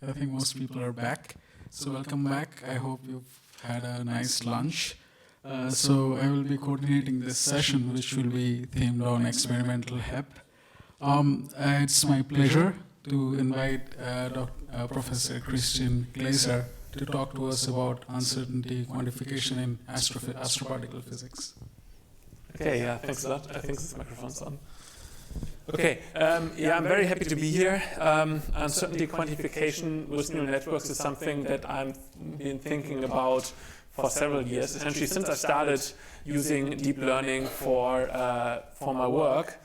I think most people are back. So welcome back. I hope you've had a nice lunch. So I will be coordinating this session, which will be themed on experimental HEP. It's my pleasure to invite Professor Christian GLASER to talk to us about uncertainty quantification in astroparticle physics. Okay, yeah, thanks a lot. I think this microphone's on. Okay, yeah, I'm very happy to be here. Uncertainty quantification with neural networks is something that I've been thinking about for several years, essentially since I started using deep learning for my work.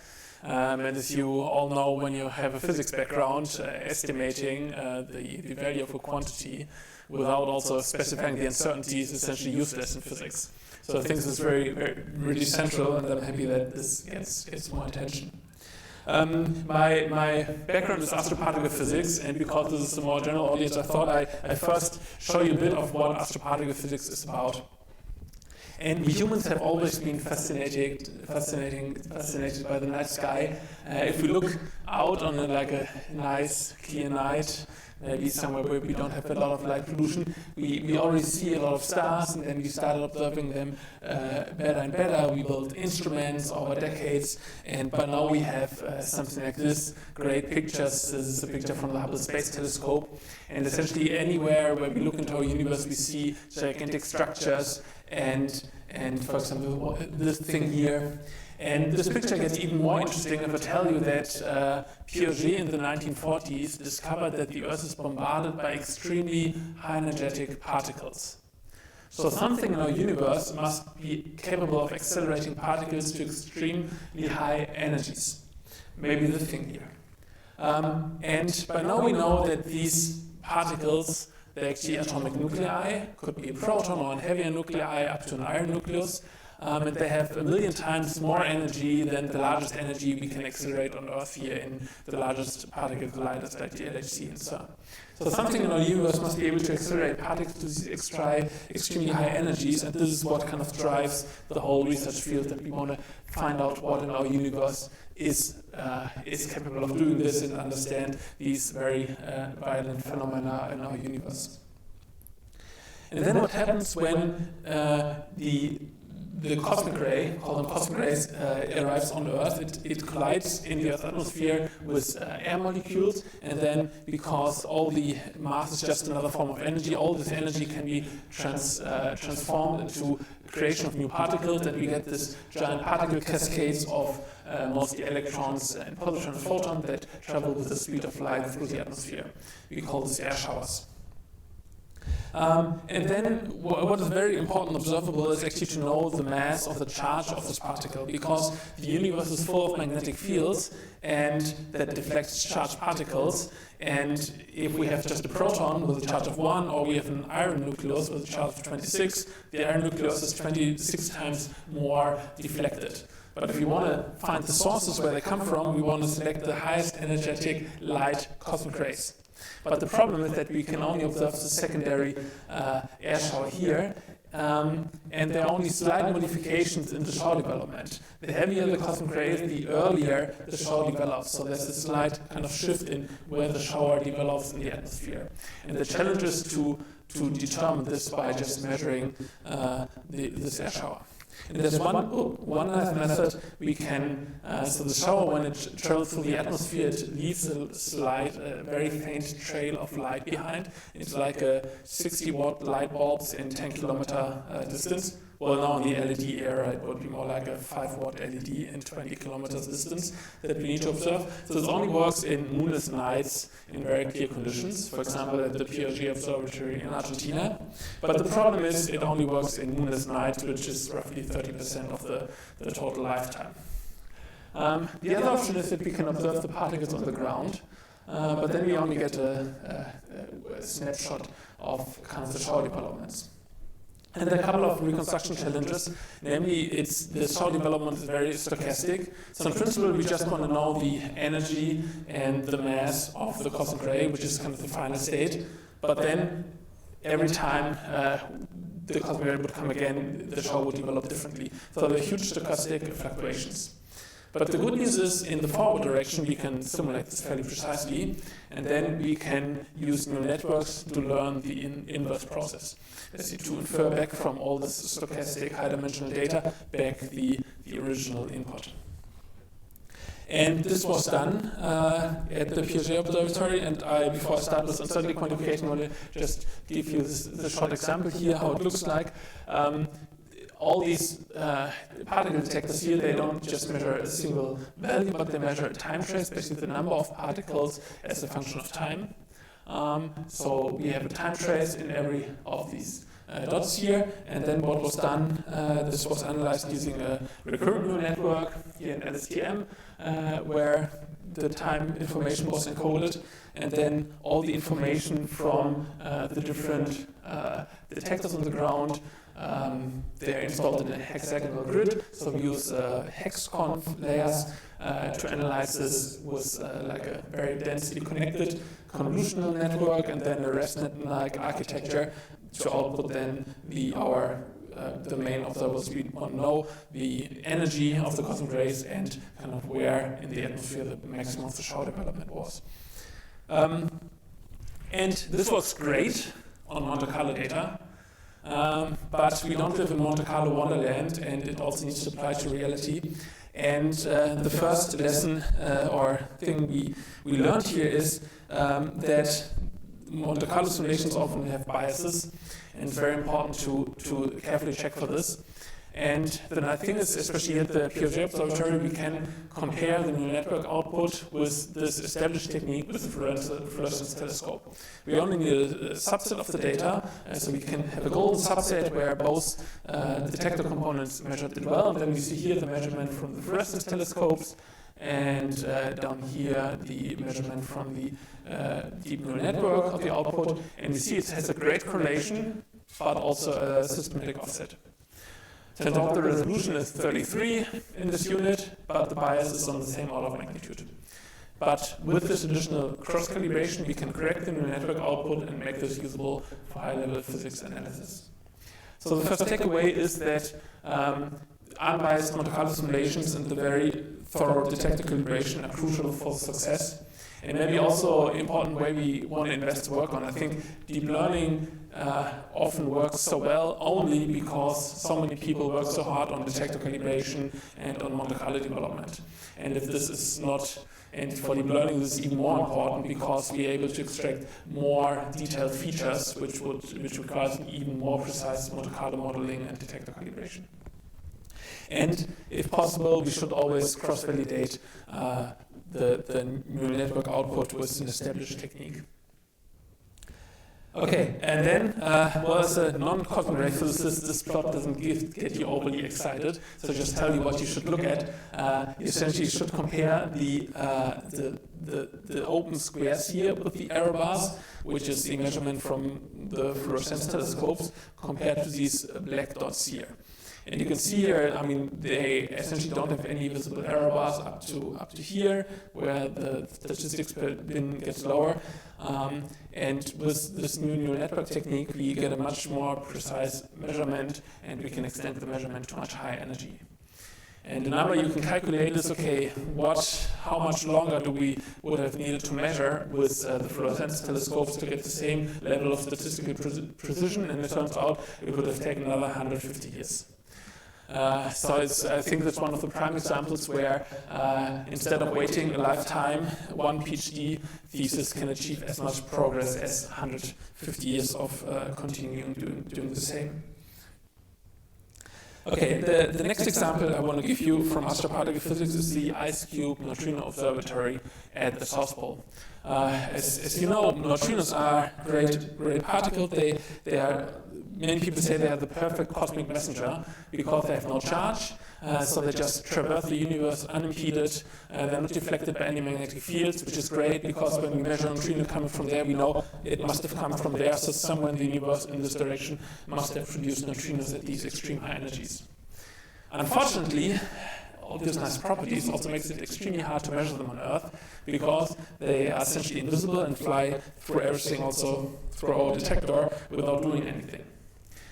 And as you all know, when you have a physics background, estimating the value of a quantity without also specifying the uncertainty is essentially useless in physics. So I think this is really central, and I'm happy that this gets more attention. My background is astroparticle physics, and because this is a more general audience, I thought I'd first show you a bit of what astroparticle physics is about. And we humans have always been fascinated by the night sky. If we look out on a nice, clear night, maybe somewhere where we don't have a lot of light pollution, we already see a lot of stars, and then we started observing them better and better. We built instruments over decades, and by now we have something like this, great pictures. This is a picture from the Hubble Space Telescope, and essentially anywhere where we look into our universe, we see gigantic structures, and for example, this thing here. And this picture gets even more interesting if I tell you that Piaget in the 1940s discovered that the Earth is bombarded by extremely high energetic particles. So something in our universe must be capable of accelerating particles to extremely high energies. Maybe this thing here. And by now we know that these particles, they're actually atomic nuclei, could be a proton or a heavier nuclei up to an iron nucleus. And they have 1 million times more energy than the largest energy we can accelerate on Earth here in the largest particle colliders like the LHC and CERN. So something in our universe must be able to accelerate particles to these extremely high energies, and this is what kind of drives the whole research field, that we want to find out what in our universe is capable of doing this and understand these very violent phenomena in our universe. And then what happens when the cosmic ray, called cosmic rays, arrives on Earth. It collides in the Earth's atmosphere with air molecules, and then because all the mass is just another form of energy, all this energy can be transformed into creation of new particles, and we get this giant particle cascades of mostly electrons and positrons and photons that travel with the speed of light through the atmosphere. We call this air showers. And then what is very important observable is actually to know the mass of the charge of this particle, because the universe is full of magnetic fields and that deflects charged particles. And if we have just a proton with a charge of 1, or we have an iron nucleus with a charge of 26, the iron nucleus is 26 times more deflected. But if we want to find the sources where they come from, we want to select the highest energetic light cosmic rays. But the problem is that we can only observe the secondary air shower here, and there are only slight modifications in the shower development. The heavier the cosmic ray is, the earlier the shower develops. So there's a slight kind of shift in where the shower develops in the atmosphere. And the challenge is to determine this by just measuring this air shower. And there's one nice method we can, so the shower, when it travels through the atmosphere, it leaves a slight, very faint trail of light behind. It's like a 60-watt light bulbs in 10-kilometer distance. Well, now in the LED era, it would be more like a 5-watt LED in 20 kilometers distance that we need to observe. So this only works in moonless nights in very clear conditions, for example, at the Piaget Observatory in Argentina. But the problem is it only works in moonless nights, which is roughly 30% of the total lifetime. The other option is that we can observe the particles on the ground, but then we only get a snapshot of kind of the shower developments. And there are a couple of reconstruction challenges, namely the shower development is very stochastic. So in principle, we just want to know the energy and the mass of the cosmic ray, which is kind of the final state. But then every time the cosmic ray would come again, the shower would develop differently. So there are huge stochastic fluctuations. But the good news is, in the forward direction, we can simulate this fairly precisely, and then we can use neural networks to learn the inverse process. Basically, to infer back from all this stochastic high-dimensional data back the original input. And this was done at the Piaget Observatory, and before I start with uncertainty quantification, I want to just give you the short example here, how it looks like. All these particle detectors here, they don't just measure a single value, but they measure a time trace, basically the number of particles as a function of time. So we have a time trace in every of these dots here, and then what was done, this was analyzed using a recurrent neural network here in LSTM, where the time information was encoded, and then all the information from the different detectors on the ground, they're installed in a hexagonal grid, so we use hexconf layers to analyze this with like a very densely connected convolutional network, and then a ResNet-like architecture to output then the main observables we want to know, the energy of the cosmic rays and kind of where in the atmosphere the maximum of the shower development was. And this works great on Monte Carlo data, but we don't live in Monte Carlo wonderland, and it also needs to apply to reality. And the first lesson or thing we learned here is that Monte Carlo simulations often have biases, and it's very important to carefully check for this. And the nice thing is, especially at the Piaget Observatory, we can compare the neural network output with this established technique with the fluorescence telescope. We only need a subset of the data, so we can have a golden subset where both detector components measured it well, and then we see here the measurement from the fluorescence telescopes, and down here the measurement from the deep neural network of the output, and we see it has a great correlation, but also a systematic offset. Turns out the resolution is 33 in this unit, but the bias is on the same order of magnitude. But with this additional cross-calibration, we can correct the neural network output and make this usable for high-level physics analysis. So the first takeaway is that unbiased Monte Carlo simulations and the very thorough detector calibration are crucial for success. And maybe also an important way we want to invest work on. I think deep learning often works so well only because so many people work so hard on detector calibration and on Monte Carlo development. And if this is not, and for deep learning this is even more important because we are able to extract more detailed features which requires an even more precise Monte Carlo modeling and detector calibration. And if possible, we should always cross-validate the neural network output with an established technique. Okay, and then, well, as a non-cosmic ray physicist, this plot doesn't get you overly excited, so just tell you what you should look at. Essentially, you should compare the open squares here with the error bars, which is the measurement from the fluorescence telescopes, compared to these black dots here. And you can see here, I mean, they essentially don't have any visible error bars up to here, where the statistics per bin gets lower. And with this new neural network technique, we get a much more precise measurement, and we can extend the measurement to much higher energy. And the number you can calculate is, okay, how much longer would have needed to measure with the fluorescence telescopes to get the same level of statistical precision, and it turns out it would have taken another 150 years. So I think that's one of the prime examples where instead of waiting a lifetime, one PhD thesis can achieve as much progress as 150 years of continuing doing the same. Okay, the next example I want to give you from astroparticle physics is the IceCube Neutrino Observatory at the South Pole. As you know, neutrinos are great particles. They are, many people say they are the perfect cosmic messenger because they have no charge, so they just traverse the universe unimpeded. They're not deflected by any magnetic fields, which is great because when we measure a neutrino coming from there, we know it must have come from there, so somewhere in the universe in this direction must have produced neutrinos at these extreme high energies. Unfortunately, all these nice properties also makes it extremely hard to measure them on Earth because they are essentially invisible and fly through everything, also through our detector, without doing anything.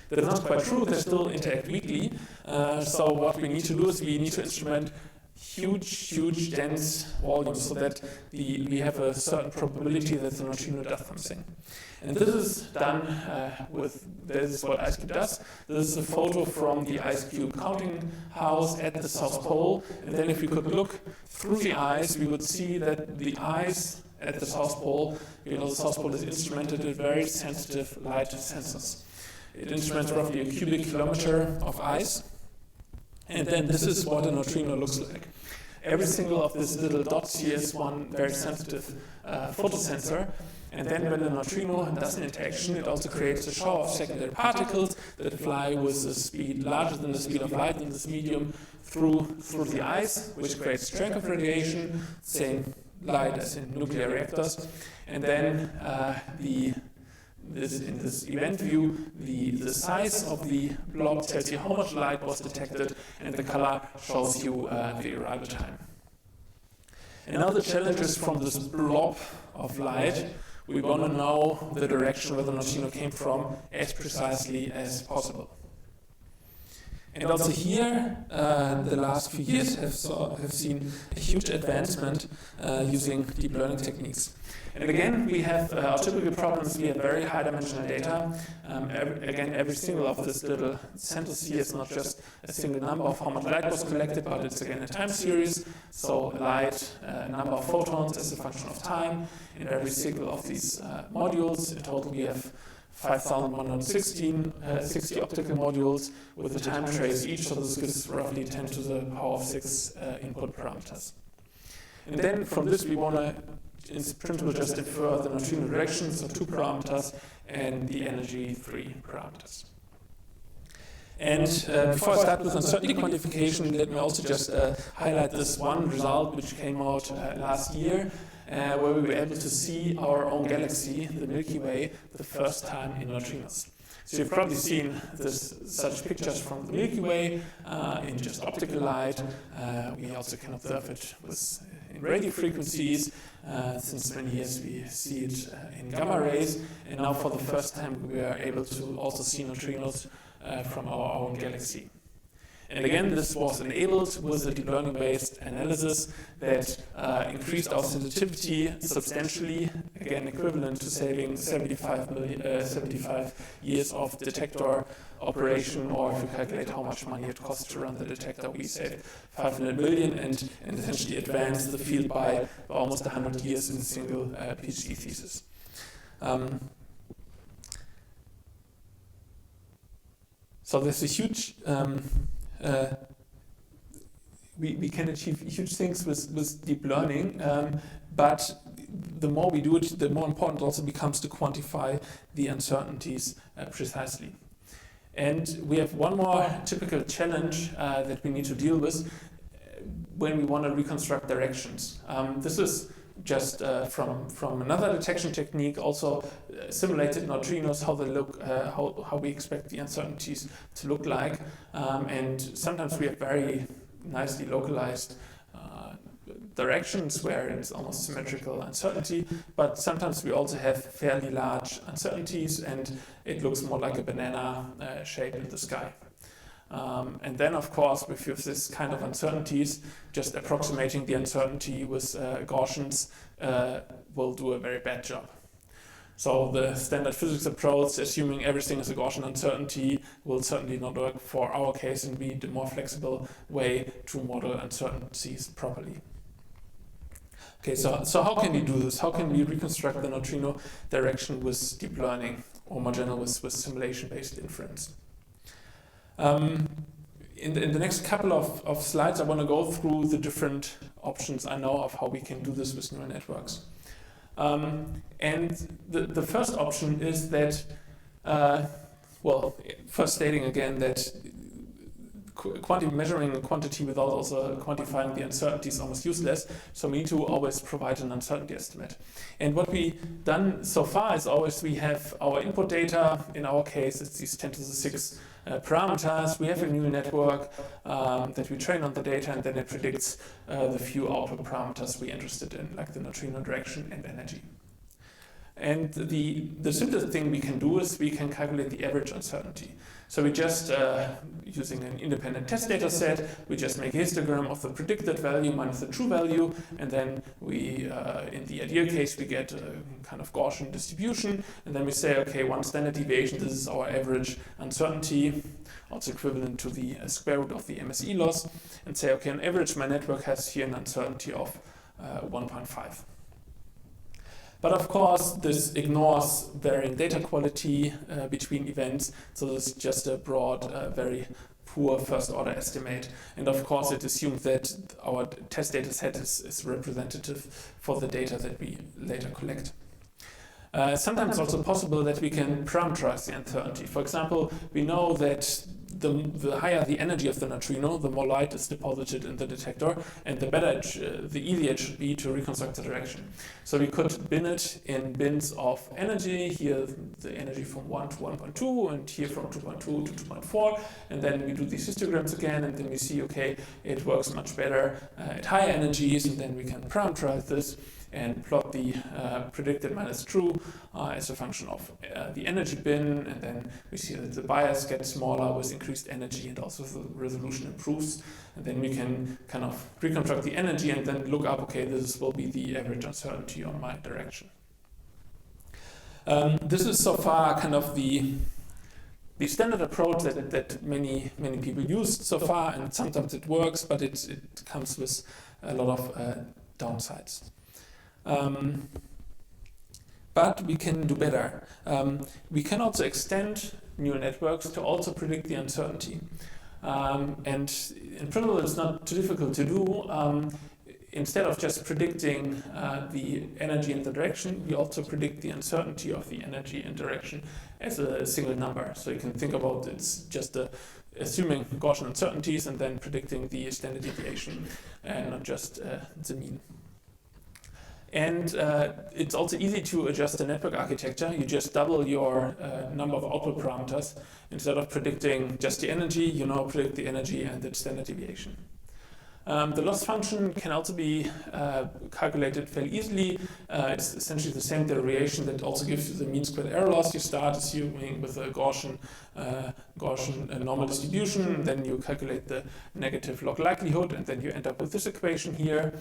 That is not quite true, they still interact weakly. So what we need to do is we need to instrument huge dense volume, so that we have a certain probability that the neutrino does something. And this is done this is what IceCube does. This is a photo from the IceCube counting house at the South Pole. And then if we could look through the ice, we would see that the ice at the South Pole, the South Pole is instrumented with very sensitive light sensors. It instruments roughly a cubic kilometer of ice. And then this is what a neutrino looks like. Every single of these little dots here is one very sensitive photosensor. And then when the neutrino does an interaction, it also creates a shower of secondary particles that fly with a speed larger than the speed of light in this medium through the ice, which creates strength of radiation, same light as in nuclear reactors. And then in this event view, the size of the blob tells you how much light was detected, and the color shows you the arrival time. And now the challenge is, from this blob of light, we want to know the direction where the neutrino came from as precisely as possible. And also here, the last few years have seen a huge advancement using deep learning techniques. And again, we have our typical problems. We have very high dimensional data. Every single of these little centers here is not just a single number of how much light was collected, but it's again a time series. So light, number of photons as a function of time. In every single of these modules, in total we have 5,160 optical modules with a time trace each, so this gives roughly 10 to the power of 6 input parameters. And then from this we want to, in principle, just infer the neutrino direction, so 2 parameters, and the energy, 3 parameters. And before I start with uncertainty quantification, let me also just highlight this one result which came out last year, where we were able to see our own galaxy, the Milky Way, the first time in neutrinos. So you've probably seen such pictures from the Milky Way in just optical light. We also can observe it in radio frequencies. Since many years we see it in gamma rays. And now for the first time we are able to also see neutrinos from our own galaxy. And again, this was enabled with a deep learning-based analysis that increased our sensitivity substantially, again equivalent to saving 75 years of detector operation, or if you calculate how much money it costs to run the detector, we saved 500 million and essentially advanced the field by almost 100 years in a single PhD thesis. So there's a huge we can achieve huge things with deep learning, but the more we do it, the more important also becomes to quantify the uncertainties precisely. And we have one more typical challenge that we need to deal with when we want to reconstruct directions. This is just from another detection technique, also simulated neutrinos, how they look, how we expect the uncertainties to look like. And sometimes we have very nicely localized directions where it's almost symmetrical uncertainty, but sometimes we also have fairly large uncertainties and it looks more like a banana shape in the sky. And then, of course, with this kind of uncertainties, just approximating the uncertainty with Gaussians will do a very bad job. So the standard physics approach, assuming everything is a Gaussian uncertainty, will certainly not work for our case and be the more flexible way to model uncertainties properly. Okay, so how can we do this? How can we reconstruct the neutrino direction with deep learning, or more general with simulation-based inference? In the next couple of slides, I want to go through the different options I know of how we can do this with neural networks. And the first option is that, first stating again that measuring a quantity without also quantifying the uncertainty is almost useless, so we need to always provide an uncertainty estimate. And what we've done so far is always we have our input data. In our case, it's these 10 to the 6 parameters. We have a neural network that we train on the data, and then it predicts the few output parameters we're interested in, like the neutrino direction and energy. And the simplest thing we can do is we can calculate the average uncertainty. So we just, using an independent test data set, we just make a histogram of the predicted value minus the true value, and then we, in the ideal case, we get a kind of Gaussian distribution, and then we say, okay, one standard deviation, this is our average uncertainty, also equivalent to the square root of the MSE loss, and say, okay, on average, my network has here an uncertainty of 1.5. But of course, this ignores varying data quality between events, so this is just a broad, very poor first-order estimate. And of course, it assumes that our test data set is representative for the data that we later collect. Sometimes it's also possible that we can parameterize the uncertainty. For example, we know that the higher the energy of the neutrino, the more light is deposited in the detector, and the easier it should be to reconstruct the direction. So we could bin it in bins of energy, here the energy from 1 to 1.2, and here from 2.2 to 2.4, and then we do these histograms again, and then we see, okay, it works much better at higher energies, and then we can parameterize this and plot the predicted minus true as a function of the energy bin, and then we see that the bias gets smaller with increased energy, and also the resolution improves, and then we can kind of reconstruct the energy and then look up, okay, this will be the average uncertainty on my direction. This is so far kind of the standard approach that many people use so far, and sometimes it works, but it comes with a lot of downsides. But we can do better. We can also extend neural networks to also predict the uncertainty. And in principle, it's not too difficult to do. Instead of just predicting the energy and the direction, we also predict the uncertainty of the energy and direction as a single number. So you can think about it's just assuming Gaussian uncertainties and then predicting the standard deviation and not just the mean. And it's also easy to adjust the network architecture. You just double your number of output parameters. Instead of predicting just the energy, you now predict the energy and the standard deviation. The loss function can also be calculated fairly easily. It's essentially the same derivation that also gives you the mean squared error loss. You start assuming with a Gaussian normal distribution, then you calculate the negative log likelihood, and then you end up with this equation here.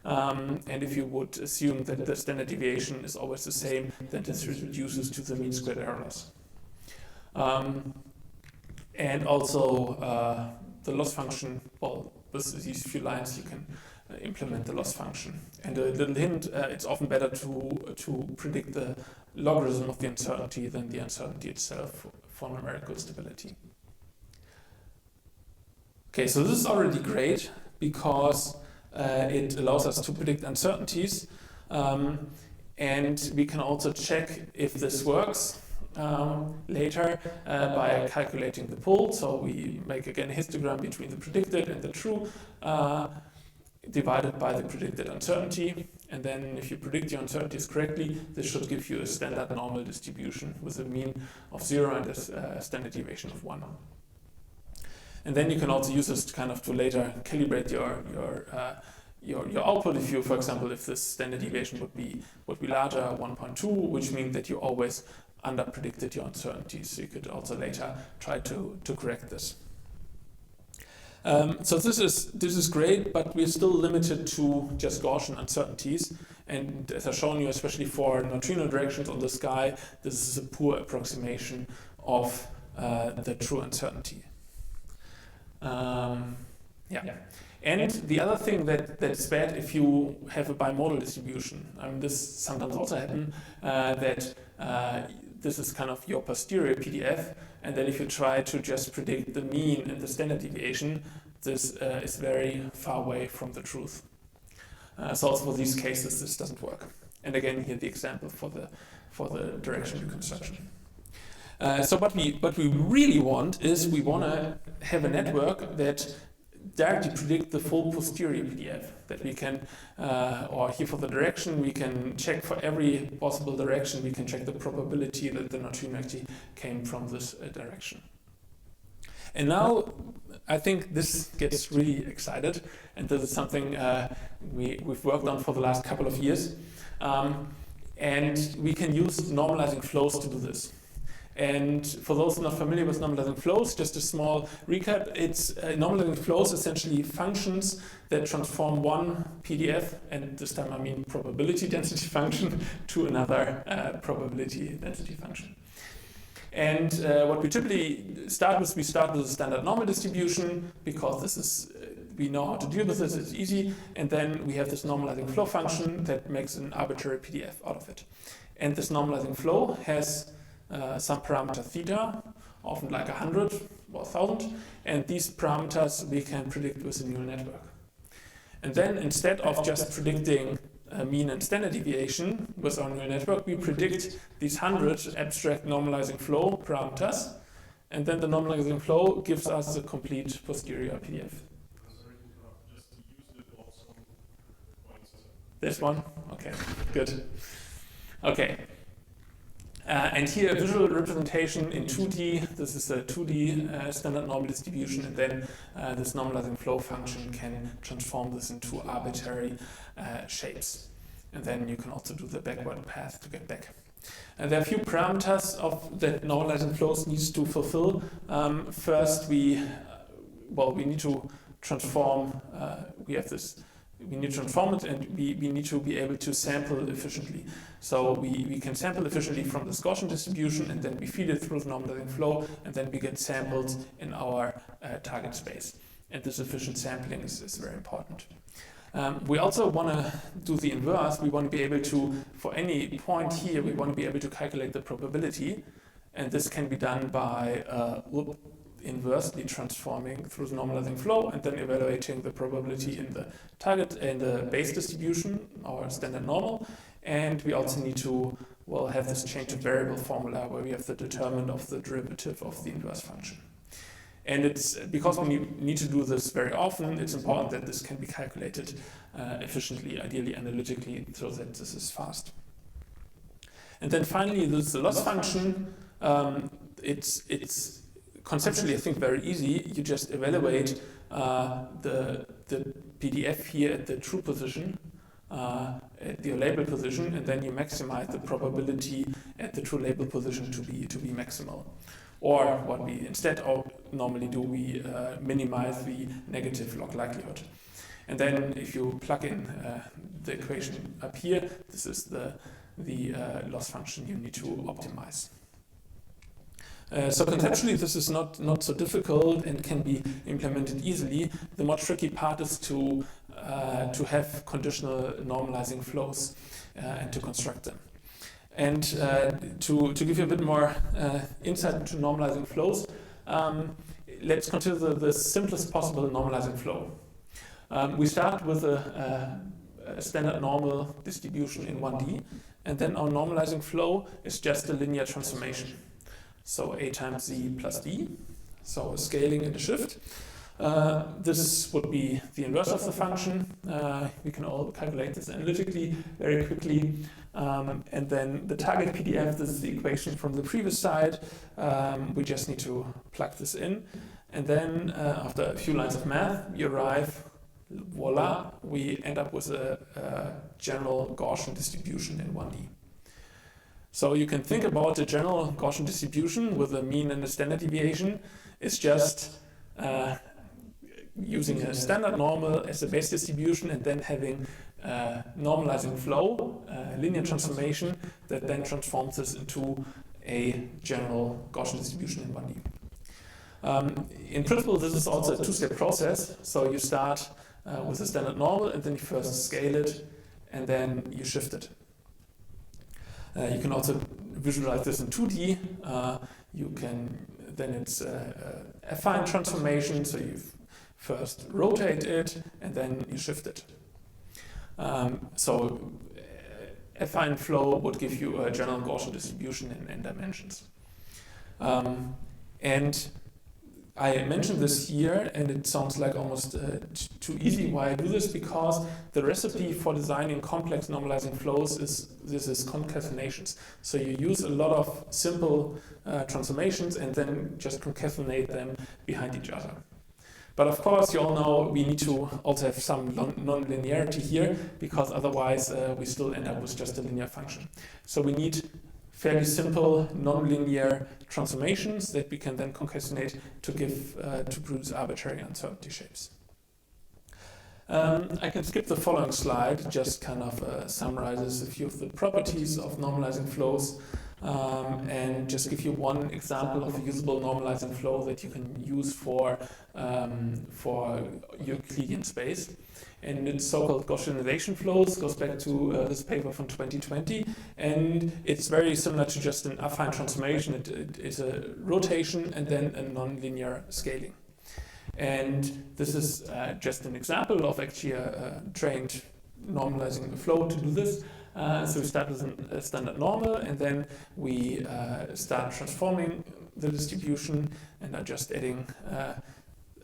And if you would assume that the standard deviation is always the same, then this reduces to the mean squared error loss. And also the loss function, well, with these few lines you can implement the loss function. And a little hint, it's often better to predict the logarithm of the uncertainty than the uncertainty itself for numerical stability. Okay, so this is already great because it allows us to predict uncertainties, and we can also check if this works later by calculating the pool. So we make again a histogram between the predicted and the true divided by the predicted uncertainty, and then if you predict your uncertainties correctly, this should give you a standard normal distribution with a mean of 0 and a standard deviation of 1. And then you can also use this kind of to later calibrate your output. If you, for example, if this standard deviation would be larger, 1.2, which means that you always under-predicted your uncertainties. So you could also later try to correct this. So this is great, but we're still limited to just Gaussian uncertainties. And as I've shown you, especially for neutrino directions on the sky, this is a poor approximation of the true uncertainty. Yeah. And the other thing that's bad if you have a bimodal distribution, this sometimes also happens, that this is kind of your posterior PDF, and then if you try to just predict the mean and the standard deviation, this is very far away from the truth. So also for these cases, this doesn't work. And again, here the example for the direction reconstruction. So what we really want is we want to have a network that directly predict the full posterior PDF, that we can, or here for the direction, we can check for every possible direction, we can check the probability that the neutrino actually came from this direction. And now I think this gets really excited, and this is something we've worked on for the last couple of years. And we can use normalizing flows to do this. And for those not familiar with normalizing flows, just a small recap, it's normalizing flows essentially functions that transform one PDF, and this time I mean probability density function, to another probability density function. And what we typically start with, we start with a standard normal distribution, because this is, we know how to deal with this, it's easy, and then we have this normalizing flow function that makes an arbitrary PDF out of it. And this normalizing flow has some parameter theta, often like 100 or 1000, and these parameters we can predict with a neural network. And then instead of just predicting mean and standard deviation with our neural network, we predict these 100 abstract normalizing flow parameters, and then the normalizing flow gives us a complete posterior PDF. This one? Okay, good. Okay. And here a visual representation in 2D. This is a 2D standard normal distribution, and then this normalizing flow function can transform this into arbitrary shapes. And then you can also do the backward path to get back. And there are a few parameters of that normalizing flows needs to fulfill. First, we need to transform. We need to transform it, and we need to be able to sample efficiently. So we can sample efficiently from this Gaussian distribution, and then we feed it through the normalizing flow, and then we get samples in our target space. And this efficient sampling is very important. We also want to do the inverse. We want to be able to, for any point here, we want to be able to calculate the probability, and this can be done by inversely transforming through the normalizing flow and then evaluating the probability in the target and the base distribution, our standard normal. And we also need to have this change of variable formula where we have the determinant of the derivative of the inverse function. And it's because we need to do this very often, it's important that this can be calculated efficiently, ideally analytically, so that this is fast. And then finally, this is the loss function. It's conceptually, I think, very easy. You just evaluate the PDF here at the true position, at the label position, and then you maximize the probability at the true label position to be maximal. Or what we instead normally do, we minimize the negative log likelihood. And then if you plug in the equation up here, this is the loss function you need to optimize. So conceptually, this is not so difficult and can be implemented easily. The more tricky part is to have conditional normalizing flows and to construct them. And to give you a bit more insight into normalizing flows, let's consider the simplest possible normalizing flow. We start with a standard normal distribution in 1D, and then our normalizing flow is just a linear transformation. So A times Z plus D, so a scaling and a shift. This would be the inverse of the function. We can all calculate this analytically very quickly. And then the target PDF, this is the equation from the previous slide. We just need to plug this in. And then after a few lines of math, we arrive, voila, we end up with a general Gaussian distribution in 1D. So you can think about the general Gaussian distribution with a mean and a standard deviation. It's just using a standard normal as a base distribution and then having normalizing flow, linear transformation that then transforms this into a general Gaussian distribution in 1D. In principle, this is also a two-step process. So you start with a standard normal, and then you first scale it, and then you shift it. You can also visualize this in 2D. Then it's a affine transformation, so you first rotate it and then you shift it. So affine flow would give you a general Gaussian distribution in n dimensions. And I mentioned this here, and it sounds like almost too easy. Why I do this? Because the recipe for designing complex normalizing flows is concatenations. So you use a lot of simple transformations and then just concatenate them behind each other. But of course, you all know we need to also have some non-linearity here, because otherwise we still end up with just a linear function. So we need fairly simple non-linear transformations that we can then concatenate to produce arbitrary uncertainty shapes. I can skip the following slide, just kind of summarizes a few of the properties of normalizing flows, and just give you one example of a usable normalizing flow that you can use for Euclidean space. And it's so-called Gaussianization flows, goes back to this paper from 2020, and it's very similar to just an affine transformation. It is a rotation and then a nonlinear scaling. And this is just an example of actually a trained normalizing a flow to do this. So we start with a standard normal, and then we start transforming the distribution and are just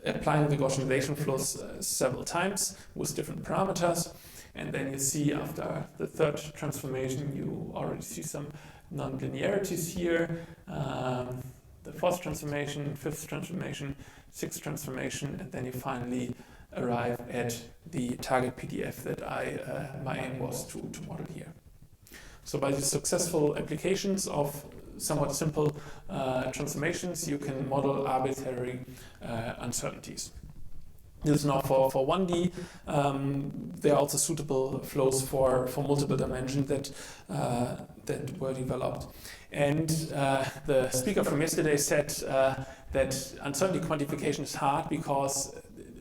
applying the Gaussianization flows several times with different parameters. And then you see after the third transformation, you already see some non-linearities here. The fourth transformation, fifth transformation, sixth transformation, and then you finally arrive at the target PDF that my aim was to model here. So by the successful applications of somewhat simple transformations, you can model arbitrary uncertainties. This is now for 1D. There are also suitable flows for multiple dimensions that were developed. And the speaker from yesterday said that uncertainty quantification is hard because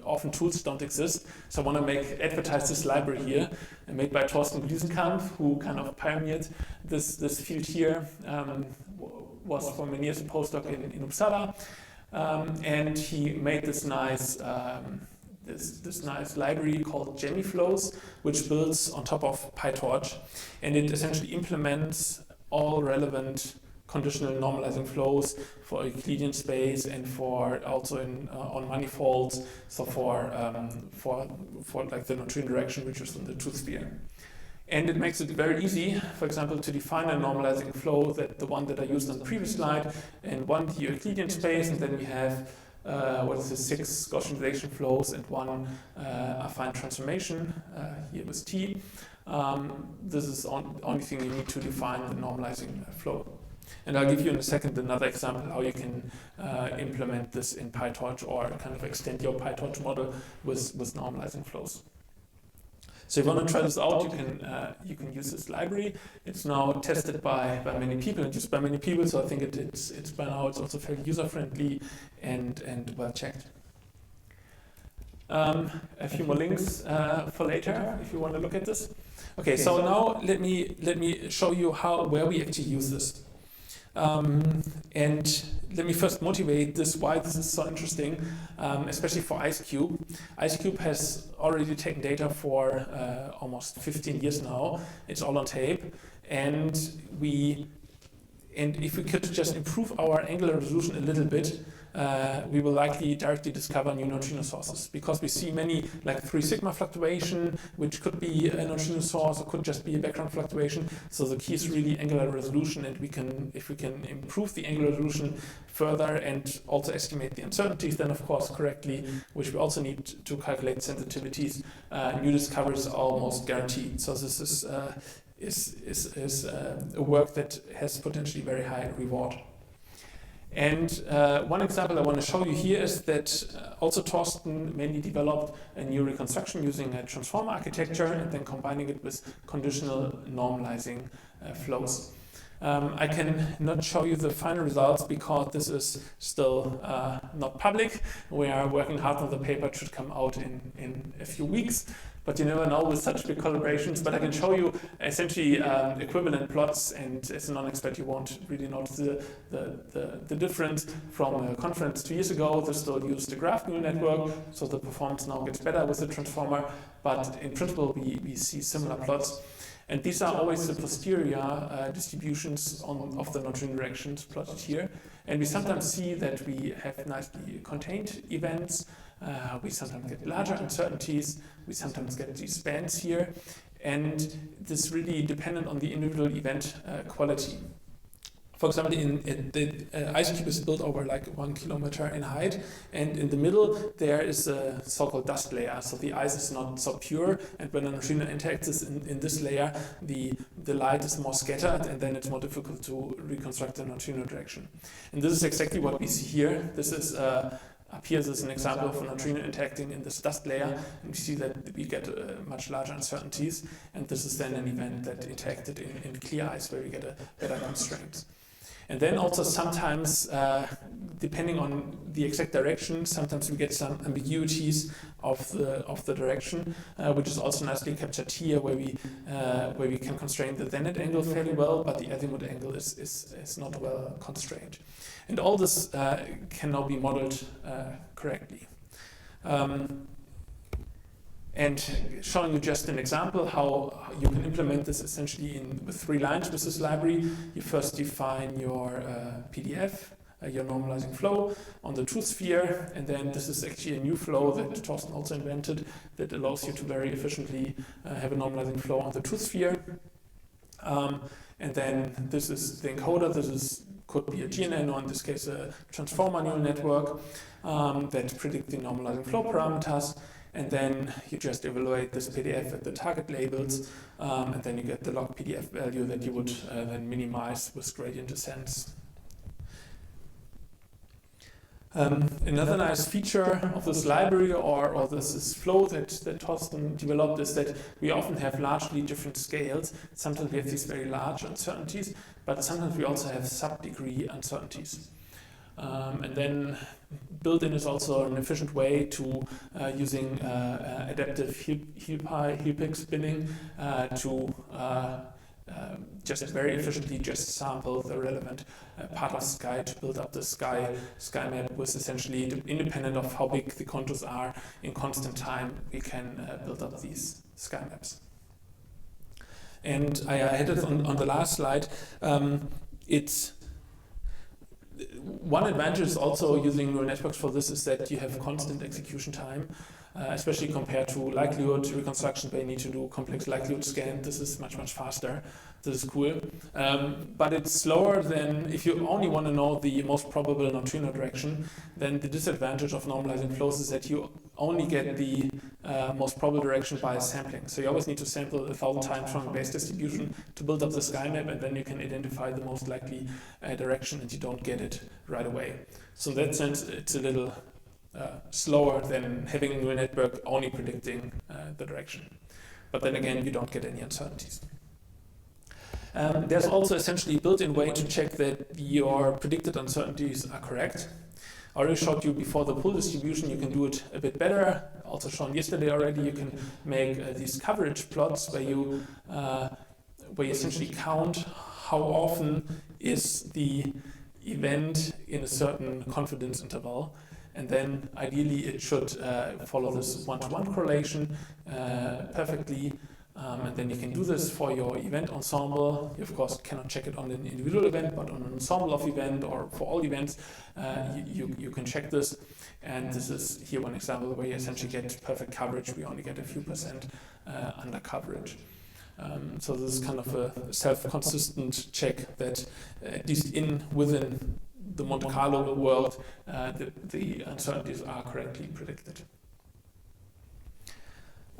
often tools don't exist. So I want to advertise this library here, made by Thorsten Gluesenkamp, who kind of pioneered this field here. Was for many years a postdoc in Uppsala, and he made this nice this nice library called GemiFlows, which builds on top of PyTorch, and it essentially implements all relevant conditional normalizing flows for Euclidean space and for also on manifolds, so for like the neutrino direction, which is in the truth sphere. And it makes it very easy, for example, to define a normalizing flow, the one that I used on the previous slide, in one Euclidean space, and then we have 6 Gaussianization flows and one affine transformation here with T. This is the only thing you need to define the normalizing flow. And I'll give you in a second another example how you can implement this in PyTorch or kind of extend your PyTorch model with normalizing flows. So if you want to try this out, you can use this library. It's now tested by many people and used by many people, so I think it's by now it's also fairly user-friendly and well checked. A few more links for later if you want to look at this. Okay, so now let me show you where we actually use this. And let me first motivate why this is so interesting, especially for IceCube. IceCube has already taken data for almost 15 years now. It's all on tape, and if we could just improve our angular resolution a little bit, we will likely directly discover new neutrino sources, because we see many, like 3 sigma fluctuation, which could be a neutrino source or could just be a background fluctuation. So the key is really angular resolution, and if we can improve the angular resolution further and also estimate the uncertainties, then of course correctly, which we also need to calculate sensitivities, new discoveries are almost guaranteed. So this is a work that has potentially very high reward. And one example I want to show you here is that also Thorsten mainly developed a new reconstruction using a transformer architecture and then combining it with conditional normalizing flows. I can not show you the final results because this is still not public. We are working hard on the paper. It should come out in a few weeks. But you never know with such big collaborations. But I can show you essentially equivalent plots, and as a non-expert you won't really notice the difference from a conference 2 years ago. They still use the graph neural network, so the performance now gets better with the transformer. But in principle we see similar plots. And these are always the posterior distributions of the neutrino directions plotted here. And we sometimes see that we have nicely contained events. We sometimes get larger uncertainties. We sometimes get these bands here. And this really dependent on the individual event quality. For example, the ice cube is built over like 1 kilometer in height, and in the middle there is a so-called dust layer. So the ice is not so pure, and when a neutrino interacts in this layer, the light is more scattered, and then it's more difficult to reconstruct the neutrino direction. And this is exactly what we see here. This is up here, this is an example of a neutrino interacting in this dust layer, and we see that we get much larger uncertainties, and this is then an event that interacted in clear ice where we get a better constraint. And then also sometimes, depending on the exact direction, sometimes we get some ambiguities of the direction, which is also nicely captured here, where we can constrain the zenith angle fairly well, but the azimuth angle is not well constrained. And all this can now be modeled correctly. And showing you just an example how you can implement this essentially with 3 lines with this library. You first define your PDF, your normalizing flow on the truth sphere, and then this is actually a new flow that Thorsten also invented that allows you to very efficiently have a normalizing flow on the truth sphere. And then this is the encoder. This could be a GNN, or in this case a transformer neural network that predicts the normalizing flow parameters. And then you just evaluate this PDF at the target labels, and then you get the log PDF value that you would then minimize with gradient descents. Another nice feature of this library or this flow that Thorsten developed is that we often have largely different scales. Sometimes we have these very large uncertainties, but sometimes we also have sub-degree uncertainties. And then built-in is also an efficient way to using adaptive heel-pick spinning to just very efficiently just sample the relevant part of sky to build up the sky map with essentially independent of how big the contours are in constant time. We can build up these sky maps. And I had it on the last slide. One advantage is also using neural networks for this is that you have constant execution time, especially compared to likelihood reconstruction where you need to do complex likelihood scan. This is much faster. This is cool. But it's slower than if you only want to know the most probable neutrino direction. Then the disadvantage of normalizing flows is that you only get the most probable direction by sampling. So you always need to sample 1,000 times from a base distribution to build up the sky map, and then you can identify the most likely direction, and you don't get it right away. So in that sense, it's a little slower than having a neural network only predicting the direction. But then again, you don't get any uncertainties. There's also essentially a built-in way to check that your predicted uncertainties are correct. I already showed you before the pool distribution, you can do it a bit better. Also shown yesterday already, you can make these coverage plots where you essentially count how often is the event in a certain confidence interval. And then ideally it should follow this one-to-one correlation perfectly. And then you can do this for your event ensemble. You of course cannot check it on an individual event, but on an ensemble of event or for all events, you can check this. And this is here one example where you essentially get perfect coverage. We only get a few percent under coverage. So this is kind of a self-consistent check that at least within the Monte Carlo world, the uncertainties are correctly predicted.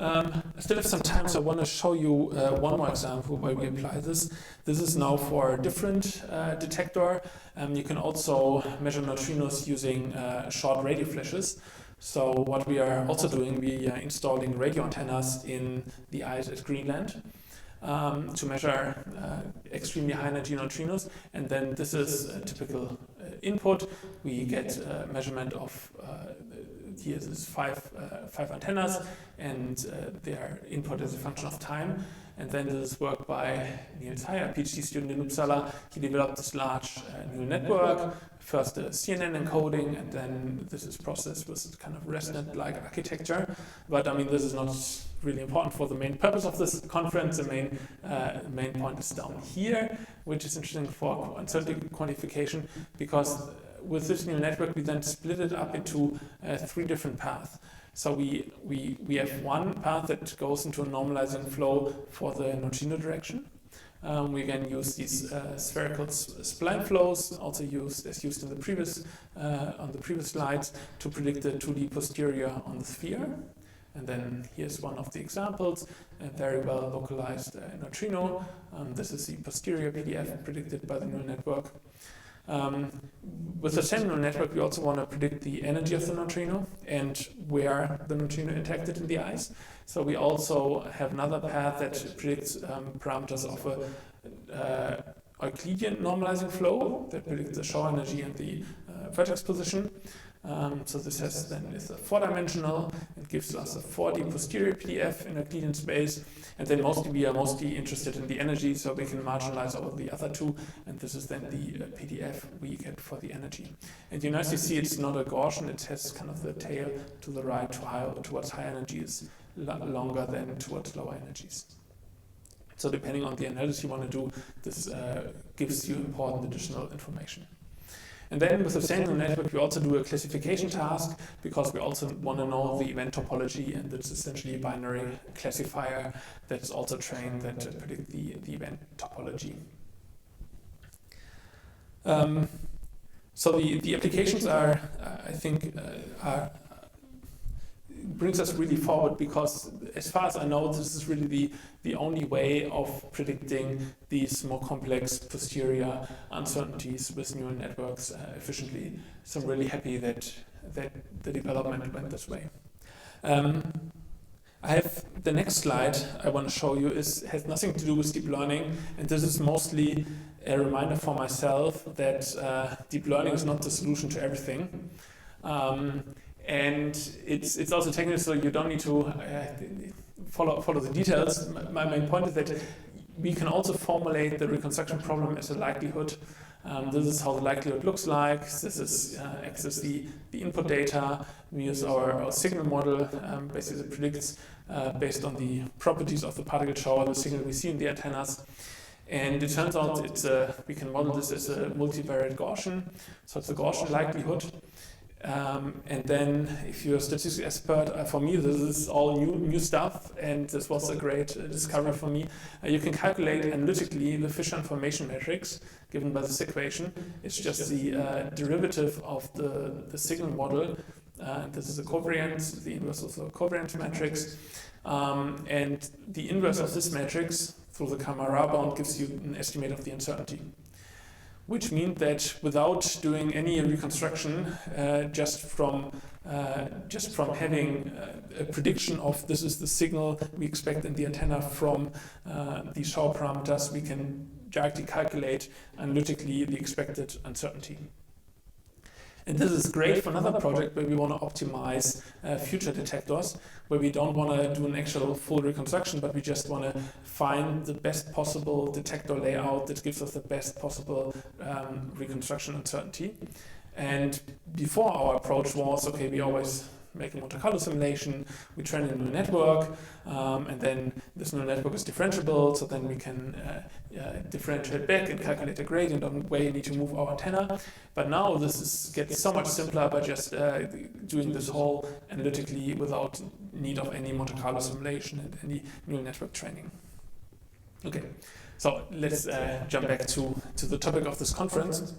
I still have some time, so I want to show you one more example where we apply this. This is now for a different detector. You can also measure neutrinos using short radio flashes. So what we are also doing, we are installing radio antennas in the ice at Greenland to measure extremely high energy neutrinos. And then this is a typical input. We get a measurement of here is five antennas, and their input is a function of time. And then this is work by Niels Heyer, a PhD student in Uppsala. He developed this large neural network, first a CNN encoding, and then this is processed with kind of ResNet-like architecture. But I mean, this is not really important for the main purpose of this conference. The main point is down here, which is interesting for uncertainty quantification, because with this neural network, we then split it up into 3 different paths. So we have one path that goes into a normalizing flow for the neutrino direction. We can use these spherical spline flows, also as used in the previous on the previous slides, to predict the 2D posterior on the sphere. And then here's one of the examples, a very well localized neutrino. This is the posterior PDF predicted by the neural network. With the same neural network, we also want to predict the energy of the neutrino and where the neutrino interacted in the ice. So we also have another path that predicts parameters of a Euclidean normalizing flow that predicts the shower energy and the vertex position. So this is a 4-dimensional. It gives us a 4D posterior PDF in Euclidean space, and then we are mostly interested in the energy, so we can marginalize over the other two, and this is then the PDF we get for the energy. And you nicely see it's not a Gaussian; it has kind of the tail to the right towards high energies, longer than towards lower energies. So depending on the analysis you want to do, this gives you important additional information. And then with the same neural network, we also do a classification task because we also want to know the event topology, and it's essentially a binary classifier that's also trained that predict the event topology. So the applications are, I think, brings us really forward because, as far as I know, this is really the only way of predicting these more complex posterior uncertainties with neural networks efficiently. So I'm really happy that the development went this way. I have the next slide I want to show you has nothing to do with deep learning, and this is mostly a reminder for myself that deep learning is not the solution to everything. And it's also technical, so you don't need to follow the details. My main point is that we can also formulate the reconstruction problem as a likelihood. This is how the likelihood looks like. This is access the input data. We use our signal model. Basically, it predicts based on the properties of the particle shower the signal we see in the antennas. And it turns out we can model this as a multivariate Gaussian. So it's a Gaussian likelihood. And then if you're a statistics expert, for me this is all new stuff, and this was a great discovery for me. You can calculate analytically the Fisher information matrix given by this equation. It's just the derivative of the signal model. This is a covariance, the inverse of the covariance matrix. And the inverse of this matrix through the Camara bound gives you an estimate of the uncertainty. Which means that without doing any reconstruction, just from having a prediction of this is the signal we expect in the antenna from the shower parameters, we can directly calculate analytically the expected uncertainty. And this is great for another project where we want to optimize future detectors, where we don't want to do an actual full reconstruction, but we just want to find the best possible detector layout that gives us the best possible reconstruction uncertainty. And before, our approach was, okay, we always make a Monte Carlo simulation, we train a neural network, and then this neural network is differentiable, so then we can differentiate back and calculate the gradient on where you need to move our antenna. But now this gets so much simpler by just doing this whole analytically without need of any Monte Carlo simulation and any neural network training. Okay, so let's jump back to the topic of this conference.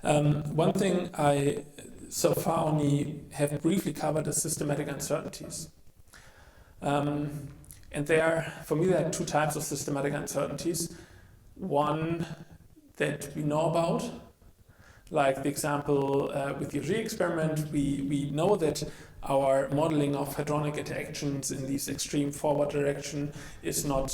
One thing I so far only have briefly covered is systematic uncertainties. And for me, there are two types of systematic uncertainties. One that we know about, like the example with the Auger experiment, we know that our modeling of hadronic interactions in this extreme forward direction is not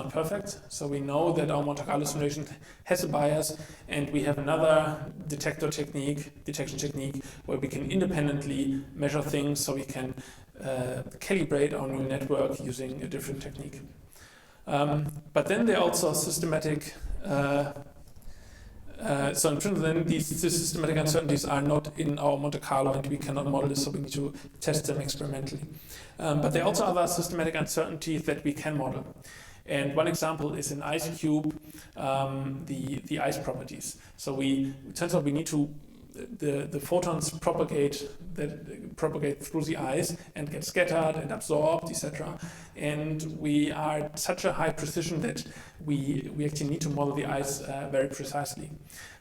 perfect. So we know that our Monte Carlo simulation has a bias, and we have another detection technique, where we can independently measure things, so we can calibrate our neural network using a different technique. But then there are also systematic. So in principle, then these systematic uncertainties are not in our Monte Carlo, and we cannot model this, so we need to test them experimentally. But there are also other systematic uncertainties that we can model. And one example is in ice cube, the ice properties. So it turns out we need to the photons propagate through the eyes and get scattered and absorbed, etc. And we are at such a high precision that we actually need to model the eyes very precisely.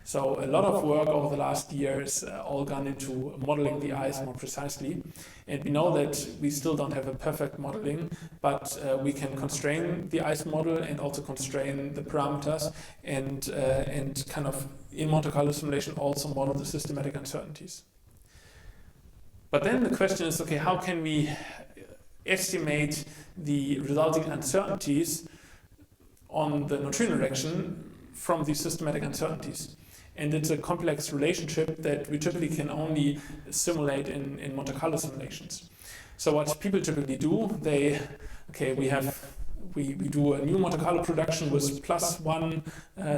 So a lot of work over the last years all gone into modeling the eyes more precisely. And we know that we still don't have a perfect modeling, but we can constrain the eyes model and also constrain the parameters and kind of in Monte Carlo simulation also model the systematic uncertainties. But then the question is, okay, how can we estimate the resulting uncertainties on the neutrino direction from these systematic uncertainties? And it's a complex relationship that we typically can only simulate in Monte Carlo simulations. So what people typically do, we do a new Monte Carlo production with +1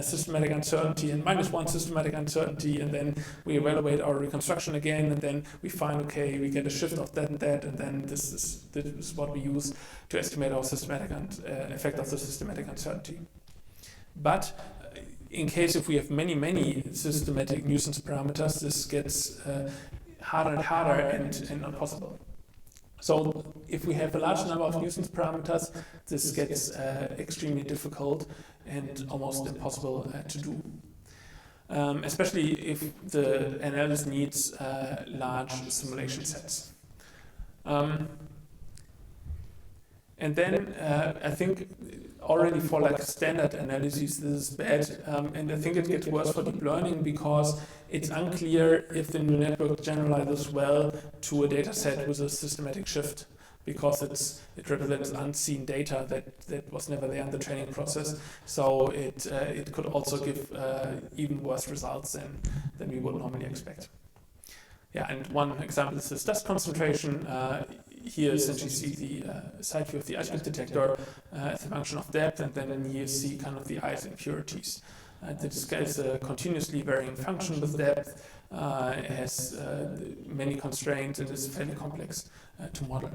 systematic uncertainty and -1 systematic uncertainty, and then we evaluate our reconstruction again, and then we find, okay, we get a shift of that, and then this is what we use to estimate our systematic effect of the systematic uncertainty. But in case if we have many systematic nuisance parameters, this gets harder and harder and not possible. So if we have a large number of nuisance parameters, this gets extremely difficult and almost impossible to do. Especially if the analysis needs large simulation sets. And then I think already for like standard analyses this is bad, and I think it gets worse for deep learning because it's unclear if the neural network generalizes well to a data set with a systematic shift, because it represents unseen data that was never there in the training process. So it could also give even worse results than we would normally expect. Yeah, and one example is this dust concentration. Here essentially you see the side view of the ice detector as a function of depth, and then here you see kind of the ice impurities. This is a continuously varying function with depth. It has many constraints and is fairly complex to model.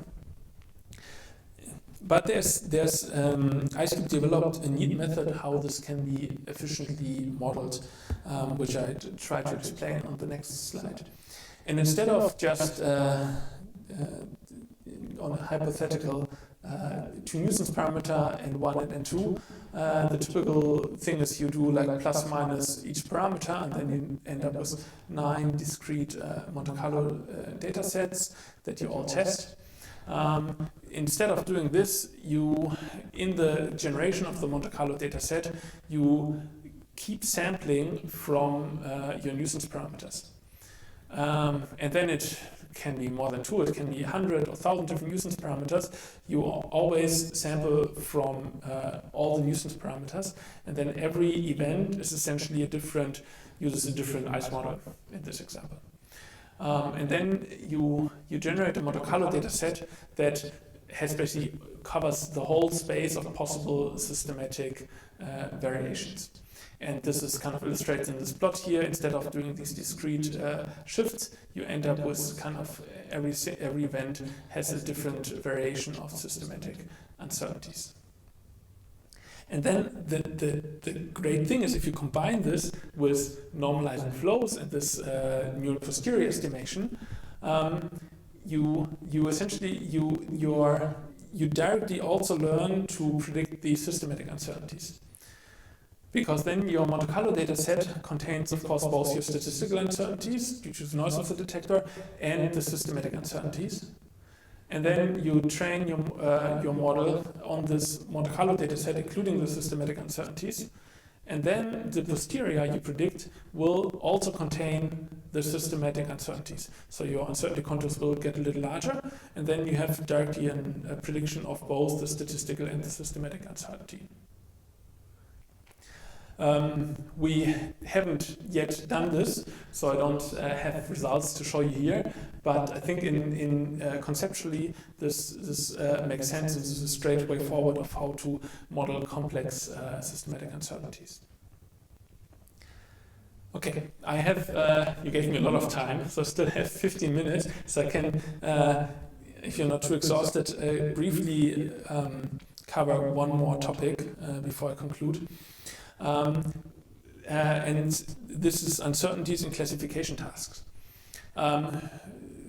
But there's IceCube developed a neat method how this can be efficiently modeled, which I try to explain on the next slide. And instead of just on a hypothetical 2 nuisance parameter and 1 and 2, the typical thing is you do like plus minus each parameter, and then you end up with 9 discrete Monte Carlo data sets that you all test. Instead of doing this, in the generation of the Monte Carlo data set, you keep sampling from your nuisance parameters. And then it can be more than 2, it can be 100 or 1,000 different nuisance parameters. You always sample from all the nuisance parameters, and then every event is essentially uses a different ice model in this example. And then you generate a Monte Carlo data set that basically covers the whole space of possible systematic variations. And this is kind of illustrated in this plot here. Instead of doing these discrete shifts, you end up with kind of every event has a different variation of systematic uncertainties. And then the great thing is if you combine this with normalizing flows and this neural posterior estimation, you essentially you directly also learn to predict the systematic uncertainties. Because then your Monte Carlo data set contains, of course, both your statistical uncertainties due to the noise of the detector and the systematic uncertainties. And then you train your model on this Monte Carlo data set, including the systematic uncertainties. And then the posterior you predict will also contain the systematic uncertainties. So your uncertainty contours will get a little larger, and then you have directly a prediction of both the statistical and the systematic uncertainty. We haven't yet done this, so I don't have results to show you here, but I think conceptually this makes sense. This is a straight way forward of how to model complex systematic uncertainties. Okay, I have, you gave me a lot of time, so I still have 15 minutes, so I can, if you're not too exhausted, briefly cover one more topic before I conclude. and this is uncertainties in classification tasks.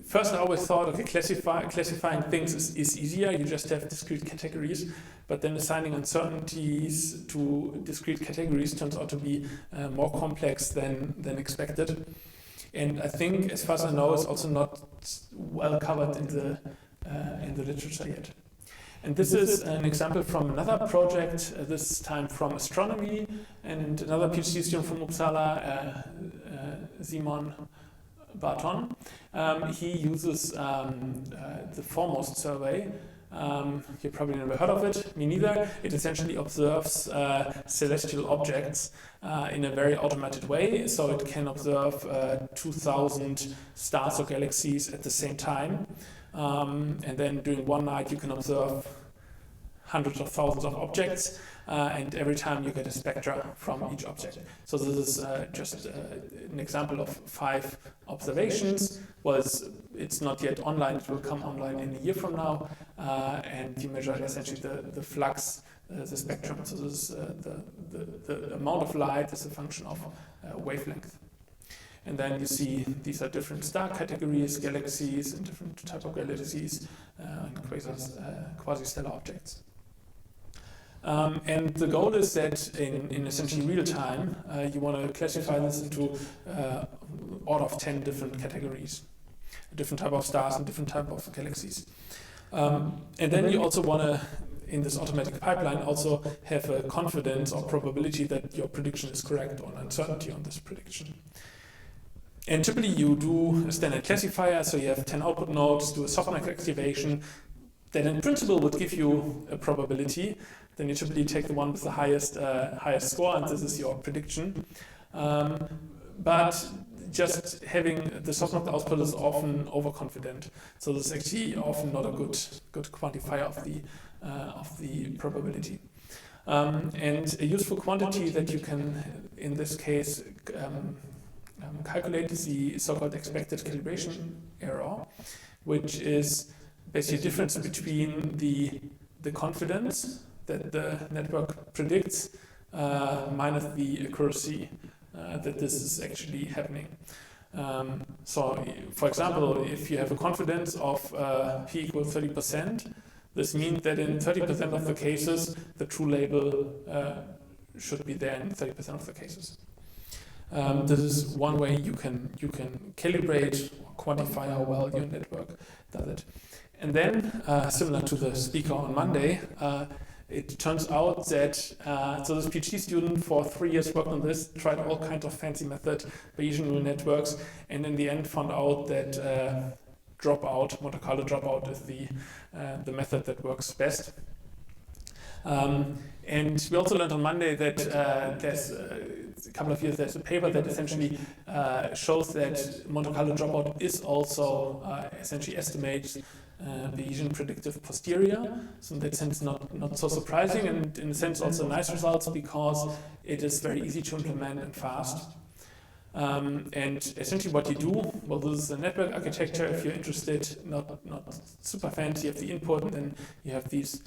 First, I always thought, okay, classifying things is easier. You just have discrete categories. But then assigning uncertainties to discrete categories turns out to be more complex than expected. And I think, as far as I know, it's also not well covered in the literature yet. And this is an example from another project, this time from astronomy, and another PhD student from Uppsala, Simon Barton. He uses the Foremost survey. You probably never heard of it, me neither. It essentially observes celestial objects in a very automated way, so it can observe 2,000 stars or galaxies at the same time. And then during one night you can observe hundreds of thousands of objects, and every time you get a spectra from each object. So this is just an example of 5 observations. Well, it's not yet online, it will come online in a year from now, and you measure essentially the flux, the spectrum. So this is the amount of light is a function of wavelength. And then you see these are different star categories, galaxies, and different type of galaxies, and quasi-stellar objects. And the goal is that in essentially real time, you want to classify this into order of 10 different categories, different type of stars and different type of galaxies. And then you also want to, in this automatic pipeline, also have a confidence or probability that your prediction is correct, or an uncertainty on this prediction. And typically you do a standard classifier, so you have 10 output nodes, do a softmax activation that in principle would give you a probability. Then you typically take the one with the highest score, and this is your prediction. But just having the softmax output is often overconfident, so this is actually often not a good quantifier of the probability. And a useful quantity that you can, in this case, calculate the so-called expected calibration error, which is basically a difference between the confidence that the network predicts minus the accuracy that this is actually happening. So, for example, if you have a confidence of p equals 30%, this means that in 30% of the cases, the true label should be there in 30% of the cases. This is one way you can calibrate or quantify how well your network does it. And then, similar to the speaker on Monday, it turns out that so this PhD student for 3 years worked on this, tried all kinds of fancy methods, Bayesian neural networks, and in the end found out that Monte Carlo dropout is the method that works best. And we also learned on Monday that there's a couple of years, there's a paper that essentially shows that Monte Carlo dropout is also essentially estimates Bayesian predictive posterior. So in that sense, not so surprising, and in a sense also nice results because it is very easy to implement and fast. And essentially what you do, well, this is a network architecture. If you're interested, not super fancy, you have the input, and then you have these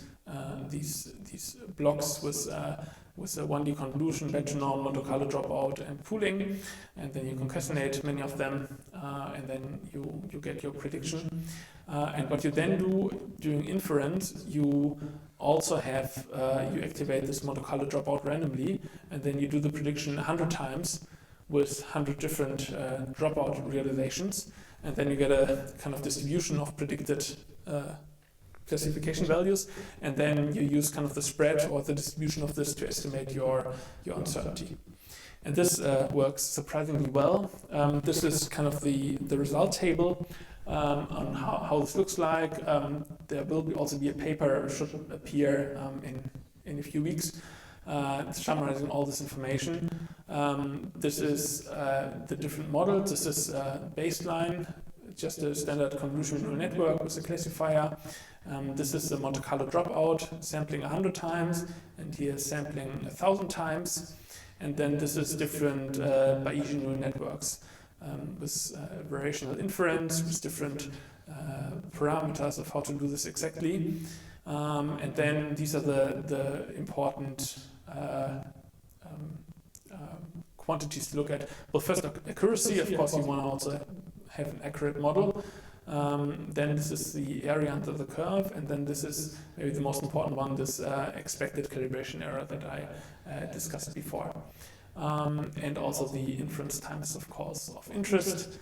blocks with a 1D convolution, metronome, Monte Carlo dropout, and pooling, and then you concatenate many of them, and then you get your prediction. And what you then do during inference, you also have you activate this Monte Carlo dropout randomly, and then you do the prediction 100 times with 100 different dropout realizations, and then you get a kind of distribution of predicted classification values, and then you use kind of the spread or the distribution of this to estimate your uncertainty. And this works surprisingly well. This is kind of the result table on how this looks like. There will also be a paper should appear in a few weeks summarizing all this information. This is the different models. This is baseline, just a standard convolutional neural network with a classifier. This is the Monte Carlo dropout, sampling 100 times, and here sampling 1,000 times. And then this is different Bayesian neural networks with variational inference, with different parameters of how to do this exactly. And then these are the important quantities to look at. Well, first, accuracy. Of course, you want to also have an accurate model. Then this is the area under the curve, and then this is maybe the most important one, this expected calibration error that I discussed before. And also the inference time is, of course, of interest.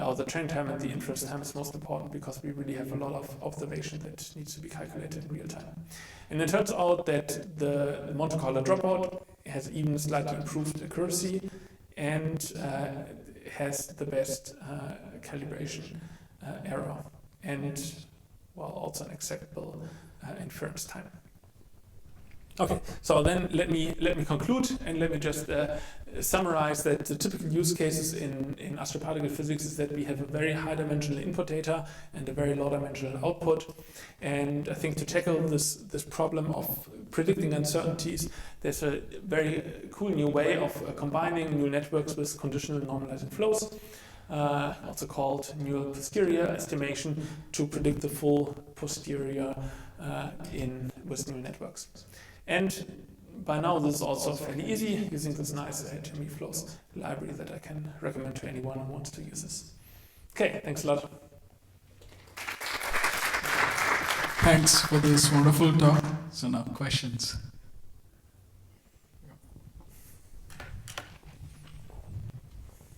Or the training time and the inference time is most important because we really have a lot of observation that needs to be calculated in real time. And it turns out that the Monte Carlo dropout has even slightly improved accuracy and has the best calibration error and, well, also an acceptable inference time. Okay, so then let me conclude and let me just summarize that the typical use cases in astroparticle physics is that we have a very high dimensional input data and a very low dimensional output. And I think to tackle this problem of predicting uncertainties, there's a very cool new way of combining neural networks with conditional normalizing flows, also called neural posterior estimation, to predict the full posterior with neural networks. And by now, this is also fairly easy using this nice HME flows library that I can recommend to anyone who wants to use this. Okay, thanks a lot. Thanks for this wonderful talk. So now questions.